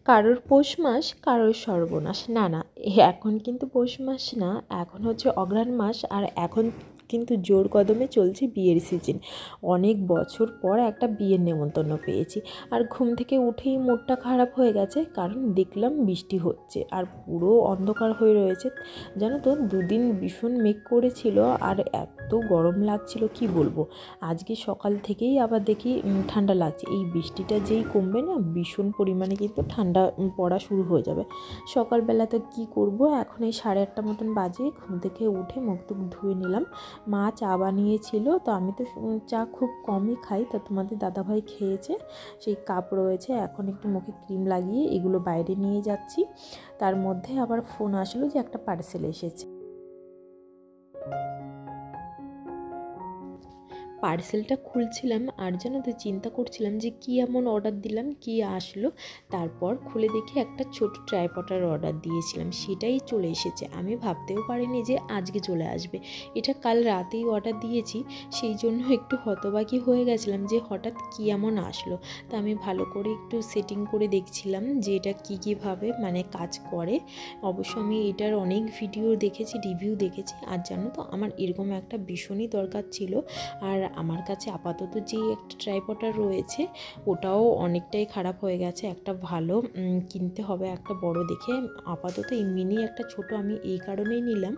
কারোর পৌষ মাস কারোর সর্বনাশ, না না, এখন কিন্তু পৌষ মাস না, এখন হচ্ছে অঘ্রাণ মাস। আর এখন কিন্তু জোর কদমে চলছে বিয়ের সিজন। অনেক বছর পর একটা বিয়ের নেমন্তন্ন পেয়েছি। আর ঘুম থেকে উঠেই মুডটা খারাপ হয়ে গেছে, কারণ দেখলাম বৃষ্টি হচ্ছে আর পুরো অন্ধকার হয়ে রয়েছে। জানো তো, দুদিন ভীষণ মেঘ করেছিল আর এত গরম লাগছিল কি বলবো। আজকে সকাল থেকেই আবার দেখি ঠান্ডা লাগছে। এই বৃষ্টিটা যেই কমবে না, ভীষণ পরিমাণে কিন্তু ঠান্ডা পড়া শুরু হয়ে যাবে। সকালবেলা তো কী করব, এখন এই 8:30 মতন বাজে, ঘুম থেকে উঠে মুখ টুক ধুয়ে নিলাম। মা চা বানিয়েছিল, তো আমি তো চা খুব কমই খাই, তো তোমাদের দাদাভাই খেয়েছে, সেই কাপ রয়েছে। এখন একটু মুখে ক্রিম লাগিয়ে এগুলো বাইরে নিয়ে যাচ্ছি। তার মধ্যে আবার ফোন আসলো যে একটা পার্সেল এসেছে। পার্সেলটা খুলছিলাম আর যেন তো চিন্তা করছিলাম যে কী এমন অর্ডার দিলাম, কী আসলো। তারপর খুলে দেখি একটা ছোট ট্রাইপডের অর্ডার দিয়েছিলাম, সেটাই চলে এসেছে। আমি ভাবতেও পারিনি যে আজকে চলে আসবে। এটা কাল রাতেই অর্ডার দিয়েছি, সেই জন্য একটু হতবাকি হয়ে গেছিলাম যে হঠাৎ কী এমন আসলো। তা আমি ভালো করে একটু সেটিং করে দেখছিলাম যে এটা কীভাবে মানে কাজ করে। অবশ্য আমি এটার অনেক ভিডিও দেখেছি, রিভিউ দেখেছি। আর জানো তো, আমার এরকম একটা ভীষণই দরকার ছিল। আর আমার কাছে আপাতত যে একটা ট্রাইপড রয়েছে ওটাও অনেকটাই খারাপ হয়ে গেছে। একটা ভালো কিনতে হবে, একটা বড় দেখে। আপাতত এই মিনি একটা ছোট আমি এই কারণেই নিলাম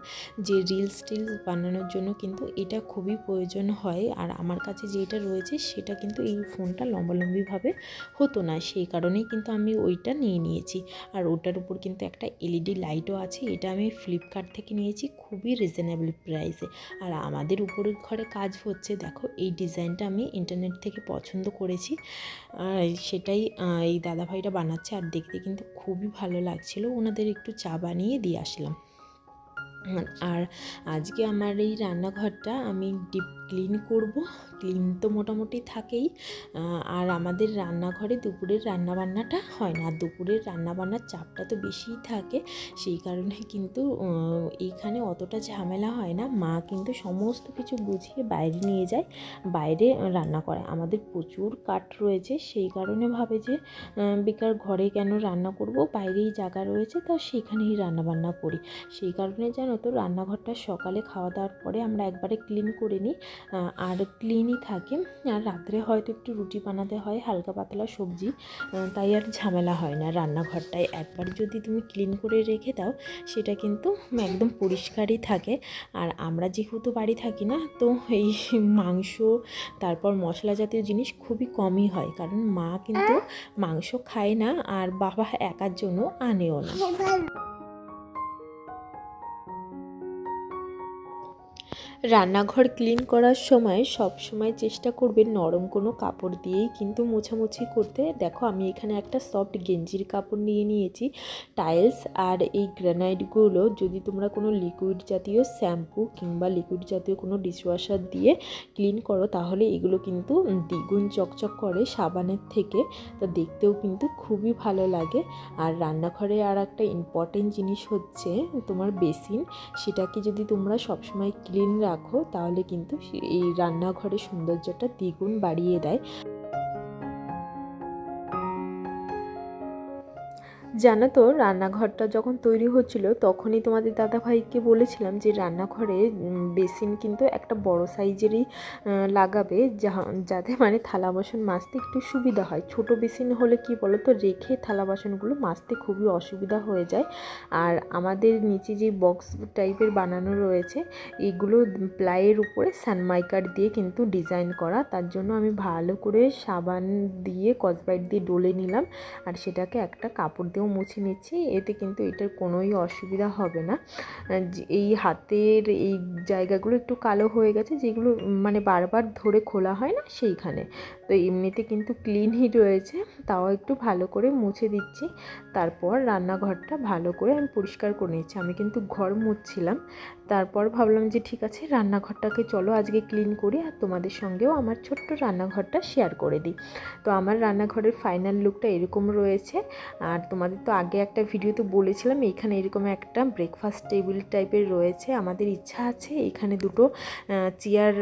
যে রিলস বানানোর জন্য কিন্তু এটা খুবই প্রয়োজন হয়। আর আমার কাছে যেটা রয়েছে সেটা কিন্তু এই ফোনটা লম্বালম্বিভাবে হতো না, সেই কারণেই কিন্তু আমি ওইটা নিয়ে নিয়েছি। আর ওটার উপর কিন্তু একটা এলইডি লাইটও আছে। এটা আমি ফ্লিপকার্ট থেকে নিয়েছি, খুবই রিজনেবল প্রাইসে। আর আমাদের উপরের ঘরে কাজ হচ্ছে, দেখো এই ডিজাইনটা আমি ইন্টারনেট থেকে পছন্দ করেছি, সেটাই এই দাদাভাইটা বানাচ্ছে। আর দেখতে কিন্তু খুবই ভালো লাগছিল। ওনাদের একটু চা বানিয়ে দিয়ে আসলাম। আর আজকে আমার এই রান্নাঘরটা আমি ডিপ ক্লিন করব। ক্লিন তো মোটামুটি থাকেই। আর আমাদের রান্নাঘরে দুপুরের রান্নাবান্নাটা হয় না, দুপুরের রান্নাবান্নার চাপটা তো বেশিই থাকে, সেই কারণে কিন্তু এইখানে অতটা ঝামেলা হয় না। মা কিন্তু সমস্ত কিছু গুছিয়ে বাইরে নিয়ে যায়, বাইরে রান্না করে। আমাদের প্রচুর কাঠ রয়েছে, সেই কারণে ভাবে যে বেকার ঘরে কেন রান্না করব, বাইরেই জায়গা রয়েছে, তো সেখানেই রান্নাবান্না করি। সেই কারণে জানো তো, রান্নাঘরটা সকালে খাওয়া দাওয়ার পরে আমরা একবারে ক্লিন করে নিই, আর ক্লিনই থাকে। আর রাত্রে হয়তো একটু রুটি বানাতে হয়, হালকা পাতলা সবজি, তাই আর ঝামেলা হয় না। রান্নাঘরটায় একবার যদি তুমি ক্লিন করে রেখে দাও, সেটা কিন্তু একদম পরিষ্কারই থাকে। আর আমরা যেহেতু বাড়ি থাকি না, তো এই মাংস তারপর মশলা জাতীয় জিনিস খুবই কমই হয়, কারণ মা কিন্তু মাংস খায় না আর বাবা একার জন্য আনেও না। রান্নাঘর ক্লিন করার সময় সব সময় চেষ্টা করবে নরম কোনো কাপড় দিয়েই কিন্তু মোছামুছি করতে। দেখো আমি এখানে একটা সফট গেঞ্জির কাপড় নিয়ে নিয়েছি। টাইলস আর এই গ্রানাইটগুলো যদি তোমরা কোনো লিকুইড জাতীয় শ্যাম্পু কিংবা লিকুইড জাতীয় কোনো ডিশওয়াশার দিয়ে ক্লিন করো, তাহলে এগুলো কিন্তু দ্বিগুণ চকচক করে সাবানের থেকে, তো দেখতেও কিন্তু খুবই ভালো লাগে। আর রান্নাঘরে আর একটা ইম্পর্টেন্ট জিনিস হচ্ছে তোমার বেসিন। সেটাকে যদি তোমরা সবসময় ক্লিন রাখো, তাহলে কিন্তু এই রান্নাঘরের সৌন্দর্যটা দ্বিগুণ বাড়িয়ে দেয়। জানো তো, রান্নাঘরটা যখন তৈরি হচ্ছিল তখনই তোমাদের দাদাভাইকে বলেছিলাম যে রান্নাঘরে বেসিন কিন্তু একটা বড় সাইজেরই লাগাবে, যাতে মানে থালা বাসন মাজতে একটু সুবিধা হয়। ছোট বেসিন হলে কি বলো তো, রেখে থালা বাসনগুলো মাজতে খুবই অসুবিধা হয়ে যায়। আর আমাদের নিচে যে বক্স টাইপের বানানো রয়েছে, এগুলো প্লাইয়ের উপরে সানমাইকার দিয়ে কিন্তু ডিজাইন করা, তার জন্য আমি ভালো করে সাবান দিয়ে স্কচব্রাইট দিয়ে ডলে নিলাম, আর সেটাকে একটা কাপড় দিয়েও মুছে নিচ্ছি। এতে কিন্তু এটার কোনোই অসুবিধা হবে না। এই হাতের এই জায়গাগুলো একটু কালো হয়ে গেছে, যেগুলো মানে বারবার ধরে খোলা হয় না সেইখানে, তো এমনিতে কিন্তু ক্লিনই রয়েছে, তাও একটু ভালো করে মুছে দিচ্ছি। তারপর রান্নাঘরটা ভালো করে আমি পরিষ্কার করে নিচ্ছি। আমি কিন্তু ঘর মুছছিলাম, তারপর ভাবলাম যে ঠিক আছে রান্নাঘরটাকে চলো আজকে ক্লিন করি, আর তোমাদের সঙ্গেও আমার ছোট্ট রান্নাঘরটা শেয়ার করে দিই। তো আমার রান্নাঘরের ফাইনাল লুকটা এরকম রয়েছে। আর তোমাদের তো আগে একটা ভিডিওতে বলেছিলাম এইখানে এরকম একটা ব্রেকফাস্ট টেবিল টাইপের রয়েছে। আমাদের ইচ্ছা আছে এখানে দুটো চেয়ার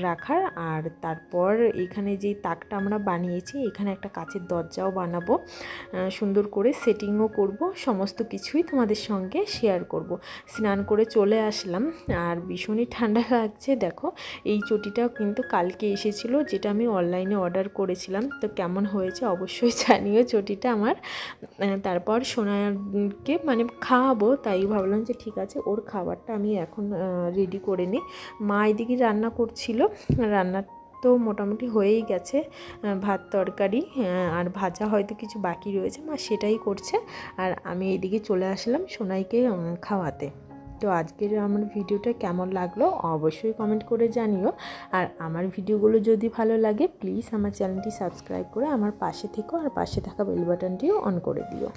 রাখার, আর তারপর এখানে যে তাকটা আমরা বানিয়েছি এখানে একটা কাচের দরজাও বানাবো, সুন্দর করে সেটিংও করব, সমস্ত কিছুই তোমাদের সঙ্গে শেয়ার করব। স্নান করে চলে আসলাম আর ভীষণই ঠান্ডা লাগছে। দেখো এই চটিটাও কিন্তু কালকে এসেছিলো, যেটা আমি অনলাইনে অর্ডার করেছিলাম। তো কেমন হয়েছে অবশ্যই জানিও চটিটা আমার। তারপর সোনাকে মানে খাওয়াবো, তাই ভাবলাম যে ঠিক আছে ওর খাবারটা আমি এখন রেডি করে নিই। মা এদিকে রান্না করছিল, রান্না তো মোটামুটি হয়েই গেছে, ভাত তরকারি আর ভাজা হয়তো কিছু বাকি রয়েছে, মা সেটাই করছে। আর আমি এইদিকে চলে আসলাম সোনাইকে খাওয়াতে। তো আজকের আমার ভিডিওটা কেমন লাগলো অবশ্যই কমেন্ট করে জানিও। আর আমার ভিডিওগুলো যদি ভালো লাগে প্লিজ আমার চ্যানেলটি সাবস্ক্রাইব করে আমার পাশে থেকো, আর পাশে থাকা বেল বাটনটিও অন করে দিও।